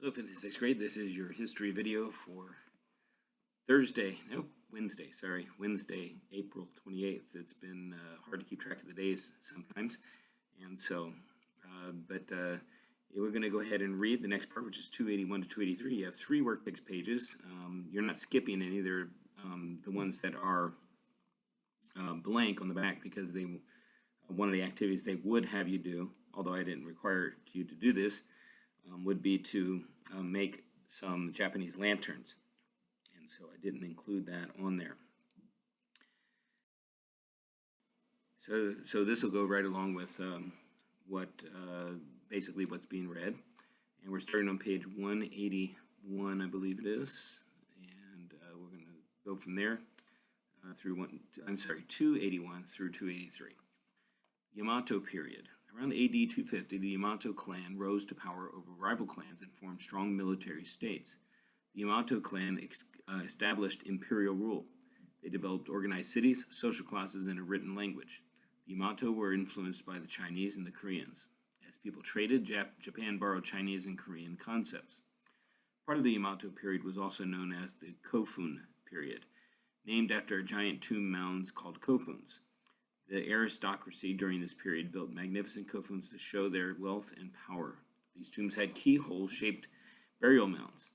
Hello, 5th and 6th grade. This is your history video for Wednesday, April 28th. It's been hard to keep track of the days sometimes. And so, we're going to go ahead and read the next part, which is 281 to 283. You have 3 workbook pages. You're not skipping any. They're the ones that are blank on the back because one of the activities they would have you do, although I didn't require you to do this, would be to make some Japanese lanterns, and so I didn't include that on there. So this will go right along with basically what's being read, and we're starting on page 181, I believe it is, and we're going to go from there through 281 through 283. Yamato period. Around AD 250, the Yamato clan rose to power over rival clans and formed strong military states. The Yamato clan established imperial rule. They developed organized cities, social classes, and a written language. The Yamato were influenced by the Chinese and the Koreans. As people traded, Japan borrowed Chinese and Korean concepts. Part of the Yamato period was also known as the Kofun period, named after giant tomb mounds called kofuns. The aristocracy during this period built magnificent kofuns to show their wealth and power. These tombs had keyhole-shaped burial mounds.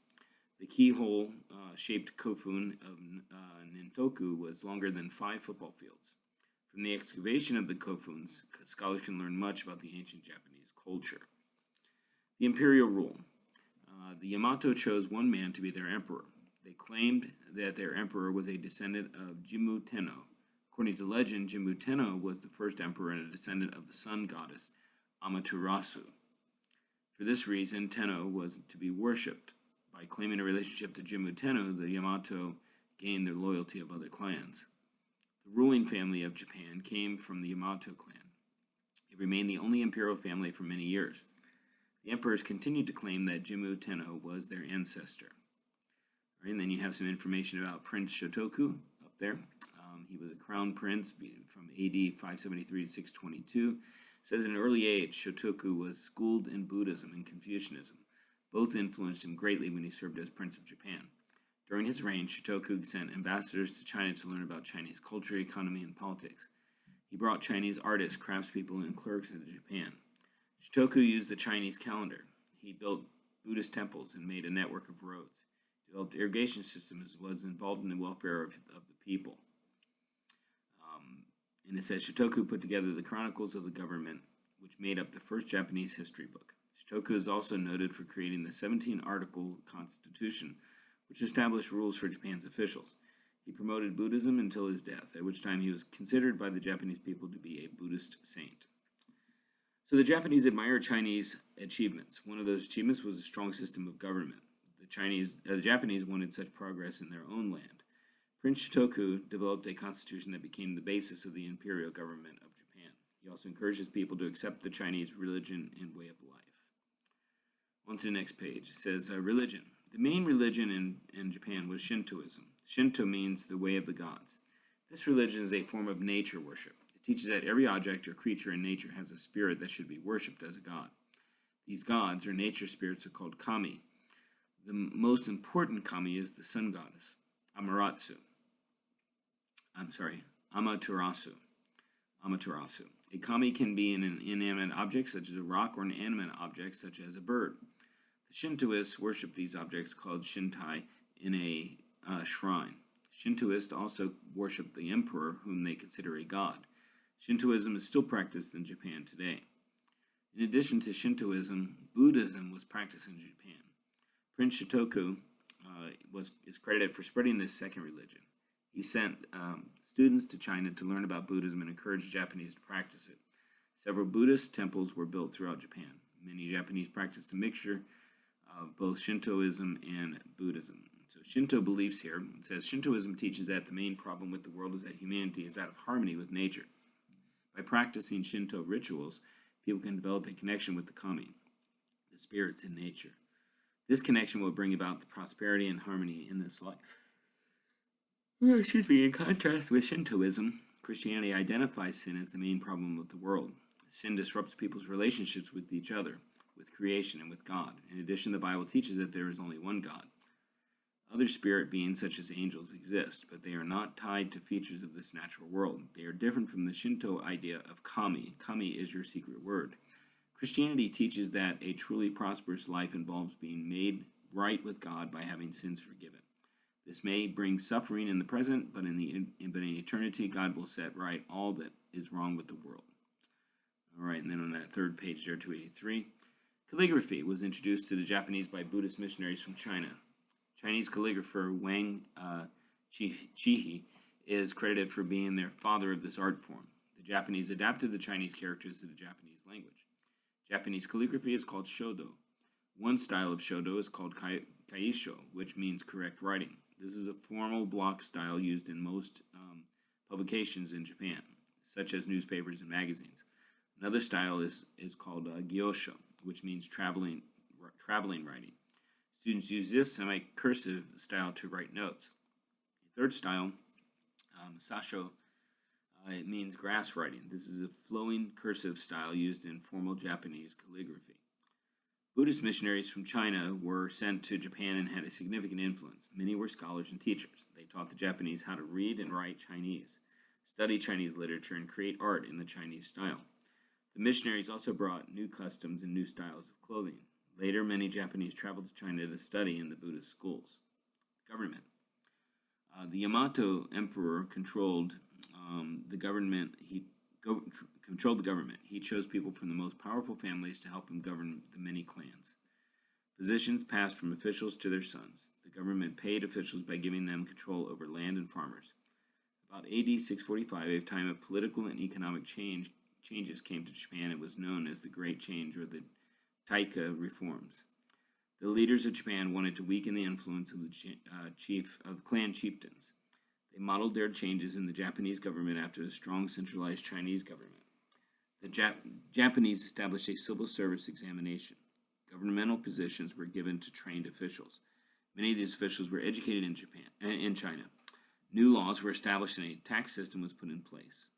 The keyhole-shaped kofun of Nintoku was longer than 5 football fields. From the excavation of the kofuns, scholars can learn much about the ancient Japanese culture. The imperial rule. The Yamato chose one man to be their emperor. They claimed that their emperor was a descendant of Jimmu Tenno. According to legend, Jimmu Tenno was the first emperor and a descendant of the sun goddess Amaterasu. For this reason, Tenno was to be worshipped. By claiming a relationship to Jimmu Tenno, the Yamato gained the loyalty of other clans. The ruling family of Japan came from the Yamato clan. It remained the only imperial family for many years. The emperors continued to claim that Jimmu Tenno was their ancestor. All right, and then you have some information about Prince Shotoku up there. He was a crown prince from AD 573 to 622. It says at an early age, Shotoku was schooled in Buddhism and Confucianism. Both influenced him greatly when he served as Prince of Japan. During his reign, Shotoku sent ambassadors to China to learn about Chinese culture, economy, and politics. He brought Chinese artists, craftspeople, and clerks into Japan. Shotoku used the Chinese calendar. He built Buddhist temples and made a network of roads. He developed irrigation systems and was involved in the welfare of the people. And it says Shotoku put together the Chronicles of the Government, which made up the first Japanese history book. Shotoku is also noted for creating the 17-article Constitution, which established rules for Japan's officials. He promoted Buddhism until his death, at which time he was considered by the Japanese people to be a Buddhist saint. So the Japanese admire Chinese achievements. One of those achievements was a strong system of government. The Japanese wanted such progress in their own land. Prince Shotoku developed a constitution that became the basis of the imperial government of Japan. He also encourages people to accept the Chinese religion and way of life. On to the next page. It says religion. The main religion in Japan was Shintoism. Shinto means the way of the gods. This religion is a form of nature worship. It teaches that every object or creature in nature has a spirit that should be worshipped as a god. These gods, or nature spirits, are called kami. The most important kami is the sun goddess, Amaterasu. A kami can be in an inanimate object, such as a rock, or an animate object, such as a bird. The Shintoists worship these objects, called Shintai, in a shrine. Shintoists also worship the emperor, whom they consider a god. Shintoism is still practiced in Japan today. In addition to Shintoism, Buddhism was practiced in Japan. Prince Shotoku is credited for spreading this second religion. He sent students to China to learn about Buddhism and encouraged Japanese to practice it. Several Buddhist temples were built throughout Japan. Many Japanese practiced a mixture of both Shintoism and Buddhism. So Shinto beliefs here, it says Shintoism teaches that the main problem with the world is that humanity is out of harmony with nature. By practicing Shinto rituals, people can develop a connection with the kami, the spirits in nature. This connection will bring about the prosperity and harmony in this life. In contrast with Shintoism, Christianity identifies sin as the main problem of the world. Sin disrupts people's relationships with each other. With creation and with God. In addition, the Bible teaches that there is only one God. Other spirit beings, such as angels, exist, but they are not tied to features of this natural world. They are different from the Shinto idea of kami. Kami is your secret word. Christianity teaches that a truly prosperous life involves being made right with God by having sins forgiven. This may bring suffering in the present, but in eternity, God will set right all that is wrong with the world. All right, and then on that third page there, 283, calligraphy was introduced to the Japanese by Buddhist missionaries from China. Chinese calligrapher Wang Chihi is credited for being their father of this art form. The Japanese adapted the Chinese characters to the Japanese language. Japanese calligraphy is called shodo. One style of shodo is called kaisho, which means correct writing. This is a formal block style used in most publications in Japan, such as newspapers and magazines. Another style is called gyosho, which means traveling writing. Students use this semi-cursive style to write notes. The third style, sasho, it means grass writing. This is a flowing cursive style used in formal Japanese calligraphy. Buddhist missionaries from China were sent to Japan and had a significant influence. Many were scholars and teachers. They taught the Japanese how to read and write Chinese, study Chinese literature, and create art in the Chinese style. The missionaries also brought new customs and new styles of clothing. Later, many Japanese traveled to China to study in the Buddhist schools. Government. The Yamato Emperor controlled the government. Controlled the government. He chose people from the most powerful families to help him govern the many clans. Positions passed from officials to their sons. The government paid officials by giving them control over land and farmers. About AD 645, a time of political and economic changes came to Japan. It was known as the Great Change, or the Taika reforms. The leaders of Japan wanted to weaken the influence of the clan chieftains. They modeled their changes in the Japanese government after the strong centralized Chinese government. The Japanese established a civil service examination. Governmental positions were given to trained officials. Many of these officials were educated in China. New laws were established and a tax system was put in place.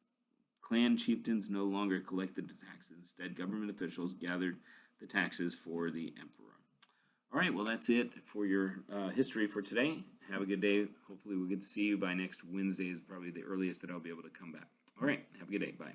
Clan chieftains no longer collected the taxes. Instead, government officials gathered the taxes for the emperor. All right, well, that's it for your history for today. Have a good day. Hopefully we'll get to see you by next Wednesday is probably the earliest that I'll be able to come back. All right, have a good day. Bye.